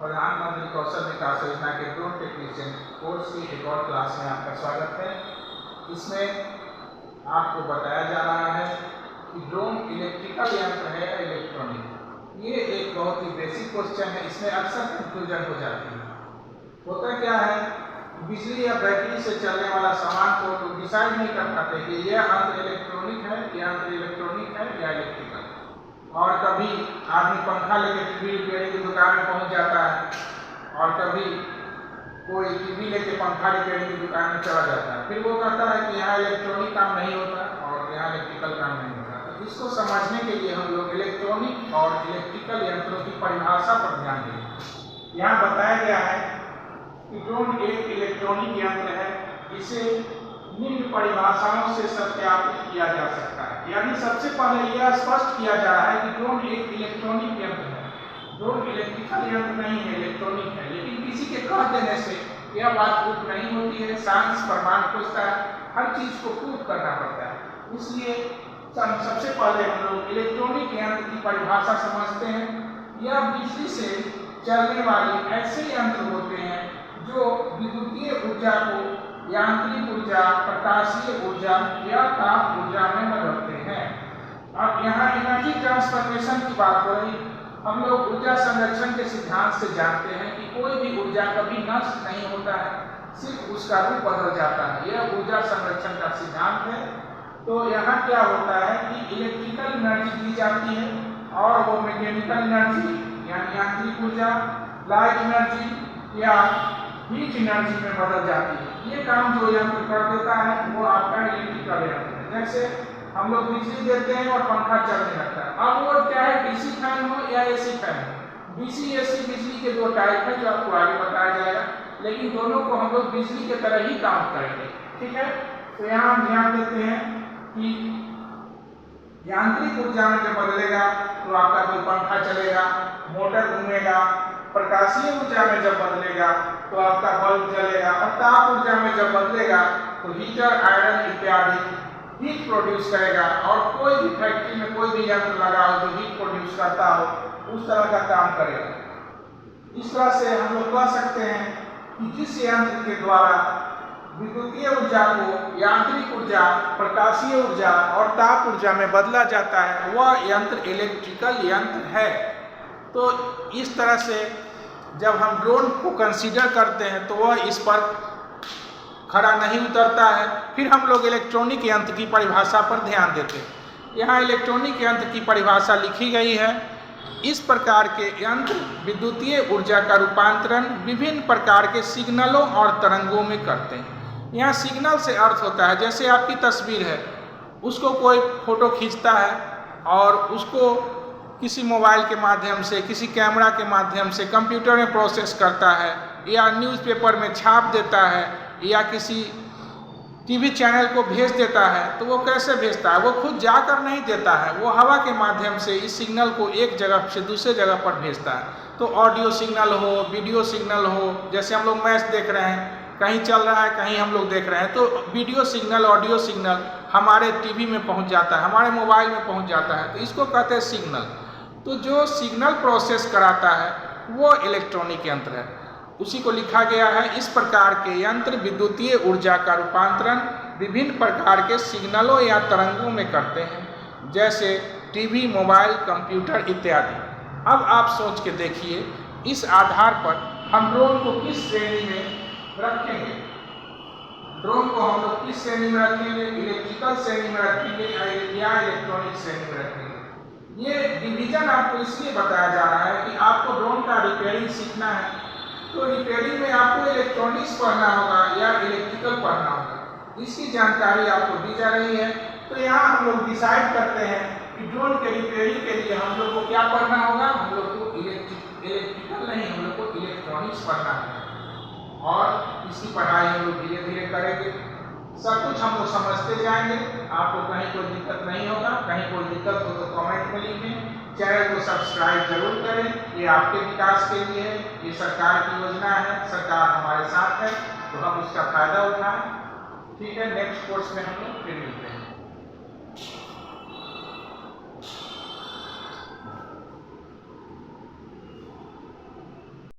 प्रधानमंत्री कौशल विकास योजना के ड्रोन टेक्नीशियन कोर्स की एक और क्लास में आपका स्वागत है। इसमें आपको बताया जा रहा है कि ड्रोन इलेक्ट्रिकल यंत्र है या इलेक्ट्रॉनिक। ये एक बहुत ही बेसिक क्वेश्चन है, इसमें अक्सर कंफ्यूजन हो जाती है। होता क्या है, बिजली या बैटरी से चलने वाला सामान को डिसाइड नहीं कर पाते कि यह यंत्र इलेक्ट्रॉनिक है, या इलेक्ट्रिकल। और कभी आदमी पंखा लेके टीवी रिपेयरिंग की दुकान में पहुंच जाता है और कभी कोई टीवी लेके पंखा रिपेयरिंग की दुकान में चला जाता है। फिर वो कहता है कि यहाँ इलेक्ट्रॉनिक काम नहीं होता और यहाँ इलेक्ट्रिकल काम नहीं होता। तो इसको समझने के लिए हम लोग इलेक्ट्रॉनिक और इलेक्ट्रिकल यंत्रों की परिभाषा पर ध्यान दें। यहाँ बताया गया है कि ड्रोन एक इलेक्ट्रॉनिक यंत्र है, इसे निम्न परिभाषाओं से सत्यापित किया जा सकता है। यानी सबसे पहले यह स्पष्ट किया जा रहा है कि ड्रोन एक इलेक्ट्रॉनिक यंत्र है। ड्रोन इलेक्ट्रिकल यंत्र नहीं है, इलेक्ट्रॉनिक है। लेकिन किसी के कह देने से यह बात प्रूफ नहीं होती है। साइंस प्रमाण खोजता है, हर चीज को प्रूफ करना पड़ता है। इसलिए सबसे पहले हम लोग इलेक्ट्रॉनिक यंत्र की परिभाषा समझते हैं। यह बिजली से चलने वाले ऐसे यंत्र होते हैं जो विद्युतीय ऊर्जा को यांत्रिक ऊर्जा, प्रकाशीय ऊर्जा या ताप ऊर्जा में बदलते हैं। अब यहाँ एनर्जी ट्रांसफॉर्मेशन की बात हो रही। हम लोग ऊर्जा संरक्षण के सिद्धांत से जानते हैं कि कोई भी ऊर्जा कभी नष्ट नहीं होता है, सिर्फ उसका रूप बदल जाता है। यह ऊर्जा संरक्षण का सिद्धांत है। तो यहाँ क्या होता है कि इलेक्ट्रिकल एनर्जी दी जाती है और वो मैकेनिकल एनर्जी यानी यांत्रिक ऊर्जा, लाइट एनर्जी या हीट एनर्जी में बदल जाती है। ये काम जो यंत्र कर देता है वो आपका इलेक्ट्रिकल यंत्र है। जैसे हम लोग बिजली देते हैं और पंखा चलने लगता है। अब वो क्या है, डीसी फैन हो या एसी फैन हो। डीसी एसी बिजली के दो टाइप है जो आपको आगे बताया जाएगा, लेकिन दोनों को हम लोग बिजली के तरह ही काम करेंगे। ठीक है, तो यहाँ हम ध्यान देते हैं कि यांत्रिक ऊर्जा में जब बदलेगा तो आपका कोई पंखा चलेगा, मोटर घूमेगा। प्रकाशीय ऊर्जा में जब बदलेगा तो आपका बल्ब जलेगा और ताप ऊर्जा में जब बदलेगा तो हीटर, आयरन इत्यादि हीट प्रोड्यूस करेगा। और कोई भी फैक्ट्री में कोई भी यंत्र लगा हो जो हीट प्रोड्यूस करता हो, उस तरह का काम करेगा। इस तरह से हम लोग कह सकते हैं कि जिस यंत्र के द्वारा विद्युतीय ऊर्जा को यांत्रिक ऊर्जा, प्रकाशीय ऊर्जा और ताप ऊर्जा में बदला जाता है वह यंत्र इलेक्ट्रिकल यंत्र है। तो इस तरह से जब हम ड्रोन को कंसीडर करते हैं तो वह इस पर खड़ा नहीं उतरता है। फिर हम लोग इलेक्ट्रॉनिक यंत्र की परिभाषा पर ध्यान देते हैं। यहाँ इलेक्ट्रॉनिक यंत्र की परिभाषा लिखी गई है। इस प्रकार के यंत्र विद्युतीय ऊर्जा का रूपांतरण विभिन्न प्रकार के सिग्नलों और तरंगों में करते हैं। यहाँ सिग्नल से अर्थ होता है, जैसे आपकी तस्वीर है, उसको कोई फोटो खींचता है और उसको किसी मोबाइल के माध्यम से, किसी कैमरा के माध्यम से कंप्यूटर में प्रोसेस करता है या न्यूज़पेपर में छाप देता है या किसी टीवी चैनल को भेज देता है। तो वो कैसे भेजता है? वो खुद जाकर नहीं देता है, वो हवा के माध्यम से इस सिग्नल को एक जगह से दूसरे जगह पर भेजता है। तो ऑडियो सिग्नल हो, वीडियो सिग्नल हो, जैसे हम लोग मैच देख रहे हैं, कहीं चल रहा है कहीं हम लोग देख रहे हैं, तो वीडियो सिग्नल, ऑडियो सिग्नल हमारे टीवी में पहुंच जाता है, हमारे मोबाइल में पहुंच जाता है। तो इसको कहते हैं सिग्नल। तो जो सिग्नल प्रोसेस कराता है वो इलेक्ट्रॉनिक यंत्र है। उसी को लिखा गया है। इस प्रकार के यंत्र विद्युतीय ऊर्जा का रूपांतरण विभिन्न प्रकार के सिग्नलों या तरंगों में करते हैं, जैसे टीवी, मोबाइल, कंप्यूटर इत्यादि। अब आप सोच के देखिए, इस आधार पर हम ड्रोन को किस श्रेणी में रखेंगे? ड्रोन को हम लोग किस श्रेणी में रखेंगे? इलेक्ट्रिकल श्रेणी में रखेंगे या इलेक्ट्रॉनिक श्रेणी में रखेंगे? ये डिवीजन आपको इसलिए बताया जा रहा है कि आपको ड्रोन का रिपेयरिंग सीखना है, तो रिपेयरिंग में आपको इलेक्ट्रॉनिक्स पढ़ना होगा या इलेक्ट्रिकल पढ़ना होगा। इसकी जानकारी आपको दी जा रही है। तो यहाँ हम लोग डिसाइड करते हैं कि ड्रोन के रिपेयरिंग के लिए हम लोग को क्या पढ़ना होगा। हम लोग को इलेक्ट्रिकल नहीं, हम लोग को इलेक्ट्रॉनिक्स पढ़ना है और इसकी पढ़ाई हम लोग धीरे धीरे करेंगे। सब कुछ हम लोग समझते जाएंगे। आपको कहीं कोई दिक्कत नहीं होगा। कहीं कोई दिक्कत हो तो कमेंट में लिखें। चैनल को सब्सक्राइब जरूर करें। ये आपके विकास के लिए है, ये सरकार की योजना है, सरकार हमारे साथ है, तो हम उसका फायदा उठाएं। ठीक है, नेक्स्ट कोर्स में हम लोग फिर मिलेंगे।